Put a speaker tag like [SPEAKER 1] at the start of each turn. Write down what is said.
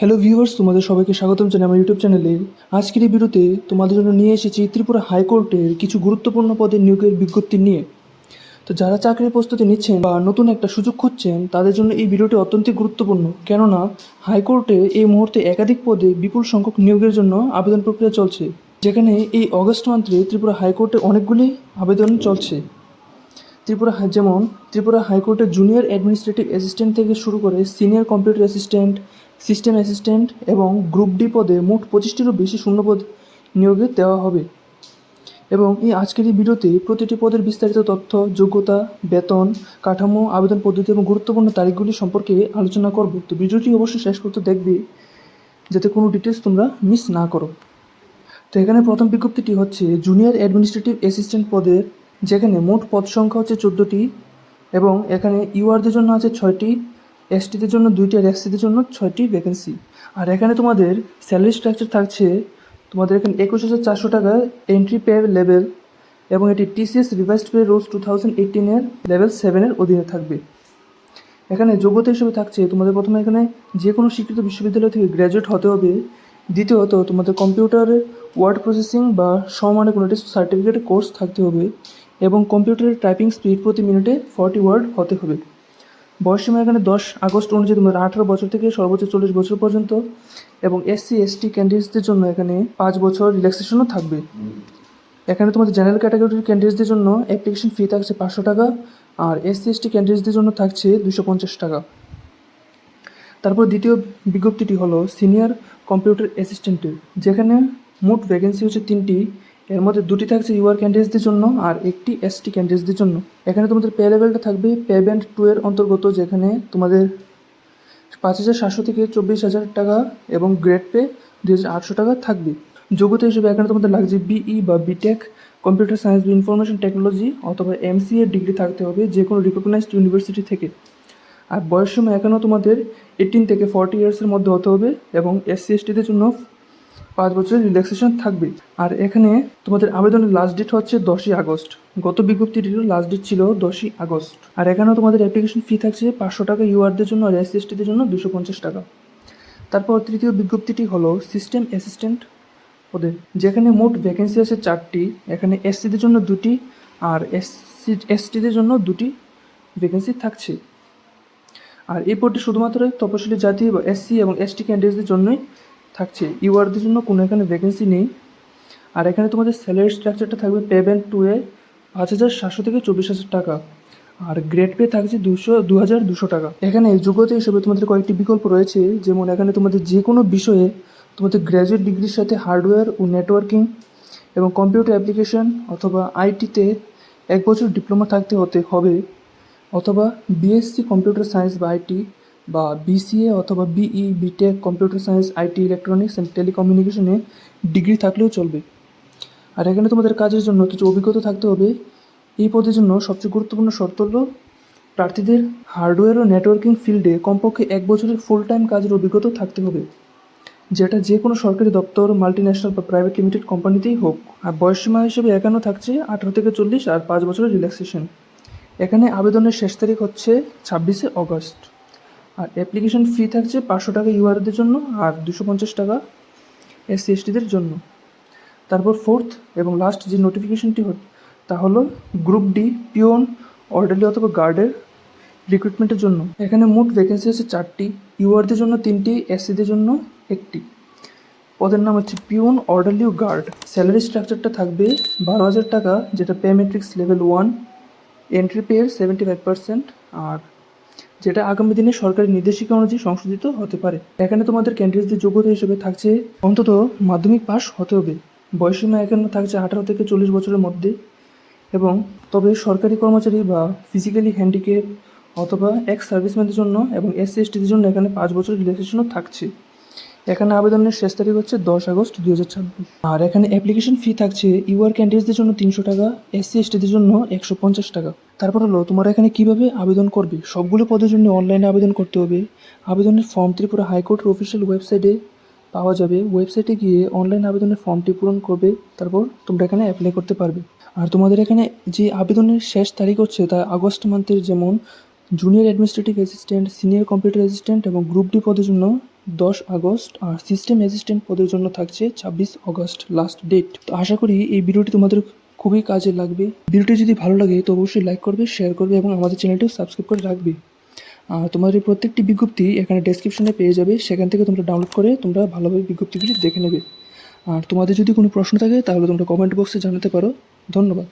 [SPEAKER 1] Hello viewers, তোমাদের সবাইকে স্বাগতম জানাই আমার ইউটিউব চ্যানেলে। আজকের এই ভিডিওতে তোমাদের জন্য নিয়ে এসেছি ত্রিপুরা হাইকোর্টের কিছু গুরুত্বপূর্ণ পদের নিয়োগের বিজ্ঞপ্তি নিয়ে। তো যারা চাকরির প্রস্তুতি নিচ্ছেন বা নতুন একটা সুযোগ খুঁজছেন তাদের জন্য এই ভিডিওটি অত্যন্ত গুরুত্বপূর্ণ, কেননা হাইকোর্টে এই মুহূর্তে একাধিক পদে বিপুল সংখ্যক নিয়োগের জন্য আবেদন প্রক্রিয়া চলছে, যেখানে এই অগস্ট মান্থে ত্রিপুরা হাইকোর্টে অনেকগুলি আবেদন চলছে। যেমন ত্রিপুরা হাইকোর্টের জুনিয়র অ্যাডমিনিস্ট্রেটিভ অ্যাসিস্ট্যান্ট থেকে শুরু করে senior computer assistant, system assistant এবং গ্রুপ ডি পদে মোট 25টিরও বেশি শূন্যপদ নিয়োগে দেওয়া হবে। এবং এই আজকের এই ভিডিওতে প্রতিটি পদের বিস্তারিত তথ্য, যোগ্যতা, বেতন, কাঠামো, আবেদন পদ্ধতি এবং গুরুত্বপূর্ণ তারিখগুলি সম্পর্কে আলোচনা করব। তো ভিডিওটি অবশ্যই শেষ করতে দেখবে যাতে কোনো ডিটেলস তোমরা মিস না করো। তো এখানে প্রথম বিজ্ঞপ্তিটি হচ্ছে জুনিয়র অ্যাডমিনিস্ট্রেটিভ অ্যাসিস্ট্যান্ট পদের, যেখানে মোট পদ সংখ্যা হচ্ছে 14টি এবং এখানে ইউআরদের জন্য আছে 6টি, এসটিদের জন্য 2টি আর এসসিদের জন্য 6টি ভ্যাকেন্সি। আর এখানে তোমাদের স্যালারি স্ট্রাকচার থাকছে তোমাদের এখানে 21,400 টাকা এন্ট্রি পে লেভেল, এবং এটি টিসিএস রিভাইসড পে রুলস 2018-এর লেভেল 7-এর অধীনে থাকবে। এখানে যোগ্যতা হিসেবে থাকছে তোমাদের প্রথমে এখানে যে কোনো স্বীকৃত বিশ্ববিদ্যালয় থেকে গ্র্যাজুয়েট হতে হবে। দ্বিতীয়ত তোমাদের কম্পিউটারে ওয়ার্ড প্রসেসিং বা সমমানের কোনো একটি সার্টিফিকেটের কোর্স থাকতে হবে এবং কম্পিউটারের টাইপিং স্পিড প্রতি মিনিটে 40 ওয়ার্ড হতে হবে। বয়সসীমা এখানে 10 আগস্ট অনুযায়ী তোমাদের 18 বছর থেকে সর্বোচ্চ 40 বছর পর্যন্ত, এবং এসসি এসটি ক্যান্ডিডেটসদের জন্য এখানে 5 বছর রিল্যাক্সেশনও থাকবে। এখানে তোমাদের জেনারেল ক্যাটাগরির ক্যান্ডিডেটসদের জন্য অ্যাপ্লিকেশন ফি থাকছে 500 টাকা, আর এসসি এসটি ক্যান্ডিডেটসদের জন্য থাকছে 250 টাকা। তারপর দ্বিতীয় বিজ্ঞপ্তিটি হলো সিনিয়র কম্পিউটার অ্যাসিস্ট্যান্টের, যেখানে মোট ভ্যাকেন্সি হচ্ছে 3টি। এর মধ্যে 2টি থাকছে ইউআর ক্যান্ডিডেটসদের জন্য আর 1টি এসটি ক্যান্ডিডেটসদের জন্য। এখানে তোমাদের পে লেভেলটা থাকবে পে ব্যান্ড 2 এর অন্তর্গত, যেখানে তোমাদের 5,700 থেকে 24,000 টাকা এবং গ্রেড পে 2,800 টাকা থাকবে। যোগ্যতা হিসেবে এখানে তোমাদের লাগছে বিই বা বিটেক, কম্পিউটার সায়েন্স বা ইনফরমেশন টেকনোলজি অথবা এমসিএ ডিগ্রি থাকতে হবে যে কোনো রিকগনাইজড ইউনিভার্সিটি থেকে। আর বয়সসীমা এখানেও তোমাদের 18 থেকে 40 ইয়ার্সের মধ্যে হতে হবে এবং এসসি এসটিদের জন্য 5 বছরের রিল্যাক্সেশন থাকবে। আর এখানে তোমাদের আবেদনের লাস্ট ডেট হচ্ছে 10ই আগস্ট। গত বিজ্ঞপ্তিটির লাস্ট ডেট ছিল 10ই আগস্ট। আর এখানেও তোমাদের অ্যাপ্লিকেশন ফি থাকছে 500 টাকা ইউআরদের জন্য আর এসসি এসটিদের জন্য 250 টাকা। তারপর তৃতীয় বিজ্ঞপ্তিটি হলো সিস্টেম অ্যাসিস্ট্যান্ট পদে, যেখানে মোট ভ্যাকেন্সি আছে 4টি। এখানে এসসিদের জন্য 2টি আর এসটিদের জন্য 2টি ভ্যাকেন্সি থাকছে। আর এই পদটি শুধুমাত্র তপশিলি জাতি বা এসসি এবং এসটি ক্যান্ডিডেটদের জন্যই থাকছে, ইউআরদের জন্য কোনো এখানে ভ্যাকেন্সি নেই। আর এখানে তোমাদের স্যালারি স্ট্রাকচারটা থাকবে পে ব্যান্ড 2-এ 5,700 থেকে 24,000 টাকা, আর গ্রেড পে থাকছে 2,200 টাকা। এখানে যোগ্যতা হিসেবে তোমাদের কয়েকটি বিকল্প রয়েছে, যেমন এখানে তোমাদের যে কোনো বিষয়ে তোমাদের গ্র্যাজুয়েট ডিগ্রির সাথে হার্ডওয়্যার ও নেটওয়ার্কিং এবং কম্পিউটার অ্যাপ্লিকেশন অথবা আইটিতে 1 বছর ডিপ্লোমা থাকতে হবে, অথবা বিএসসি কম্পিউটার সায়েন্স বা আইটি বা বিসিএ অথবা BE BTech computer science IT electronics and টেলিকমিউনিকেশনে ডিগ্রি থাকলেও চলবে। আর এখানে তোমাদের কাজের জন্য কিছু অভিজ্ঞতা থাকতে হবে। এই পদের জন্য সবচেয়ে গুরুত্বপূর্ণ শর্ত হলো প্রার্থীদের হার্ডওয়্যার ও নেটওয়ার্কিং ফিল্ডে কমপক্ষে 1 বছরের ফুল টাইম কাজের অভিজ্ঞতা থাকতে হবে, যেটা যে কোনো সরকারি দপ্তর, মাল্টিন্যাশনাল বা প্রাইভেট লিমিটেড কোম্পানিতেই হোক। আর বয়সসীমা হিসেবে এখানেও থাকছে 18 থেকে 40 আর 5 বছরের রিল্যাক্সেশন। এখানে আবেদনের শেষ তারিখ হচ্ছে 26শে অগস্ট। আর অ্যাপ্লিকেশন ফি থাকছে 500 টাকা ইউআরদের জন্য আর 250 টাকা এসসি এসটিদের জন্য। তারপর ফোর্থ এবং লাস্ট যে নোটিফিকেশনটি তা হলো গ্রুপ ডি পিওন, অর্ডারলি অথবা গার্ডের রিক্রুটমেন্টের জন্য। এখানে মোট ভ্যাকেন্সি আছে 4টি, ইউআরদের জন্য 3টি, এসসিদের জন্য 1টি। পদের নাম হচ্ছে পিওন, অর্ডারলি ও গার্ড। স্যালারি স্ট্রাকচারটা থাকবে 12,000 টাকা, যেটা পে ম্যাট্রিক্স লেভেল 1, এন্ট্রি পেয়ের 75%, আর যেটা আগামী দিনে সরকারি নির্দেশিকা অনুযায়ী সংশোধিত হতে পারে। এখানে তোমাদের ক্যান্ডিডেটদের যোগ্যতা হিসেবে থাকছে অন্তত মাধ্যমিক পাস হতে হবে। বয়সসীমা এখানে থাকছে 18 থেকে 40 বছরের মধ্যে, এবং তবে সরকারি কর্মচারী বা ফিজিক্যালি হ্যান্ডিক্যাপ অথবা এক্স সার্ভিসম্যানদের জন্য এবং এসসি এসটিদের জন্য এখানে 5 বছর রিল্যাক্সেশনও থাকছে। এখানে আবেদনের শেষ তারিখ হচ্ছে 10 আগস্ট 2026। আর এখানে অ্যাপ্লিকেশন ফি থাকছে ইউআর ক্যান্ডিডেটসদের জন্য 300 টাকা, এসসি এসটিদের জন্য 150 টাকা। তারপর হলো তোমরা এখানে কিভাবে আবেদন করবে। সবগুলো পদের জন্য অনলাইনে আবেদন করতে হবে। আবেদনের ফর্ম ত্রিপুরা হাইকোর্টের অফিসিয়াল ওয়েবসাইটে পাওয়া যাবে। ওয়েবসাইটে গিয়ে অনলাইন আবেদনের ফর্মটি পূরণ করবে, তারপর তোমরা এখানে অ্যাপ্লাই করতে পারবে। আর তোমাদের এখানে যে আবেদনের শেষ তারিখ হচ্ছে তা আগস্ট মান্থের, যেমন junior administrative assistant, senior computer assistant এবং গ্রুপ ডি পদের জন্য 10 আগস্ট, আর সিস্টেম অ্যাসিস্ট্যান্ট পদের জন্য থাকছে 26 আগস্ট লাস্ট ডেট। তো আশা করি এই ভিডিওটি তোমাদের খুবই কাজে লাগবে। ভিডিওটি যদি ভালো লাগে তো অবশ্যই লাইক করবে, শেয়ার করবে এবং আমাদের চ্যানেলটিও সাবস্ক্রাইব করে রাখবে। আর তোমাদের প্রত্যেকটি বিজ্ঞপ্তি এখানে ডেসক্রিপশনে পেয়ে যাবে, সেখান থেকে তোমরা ডাউনলোড করে তোমরা ভালোভাবে বিজ্ঞপ্তিগুলি দেখে নেবে। আর তোমাদের যদি কোনো প্রশ্ন থাকে তাহলে তোমরা কমেন্ট বক্সে জানাতে পারো। ধন্যবাদ।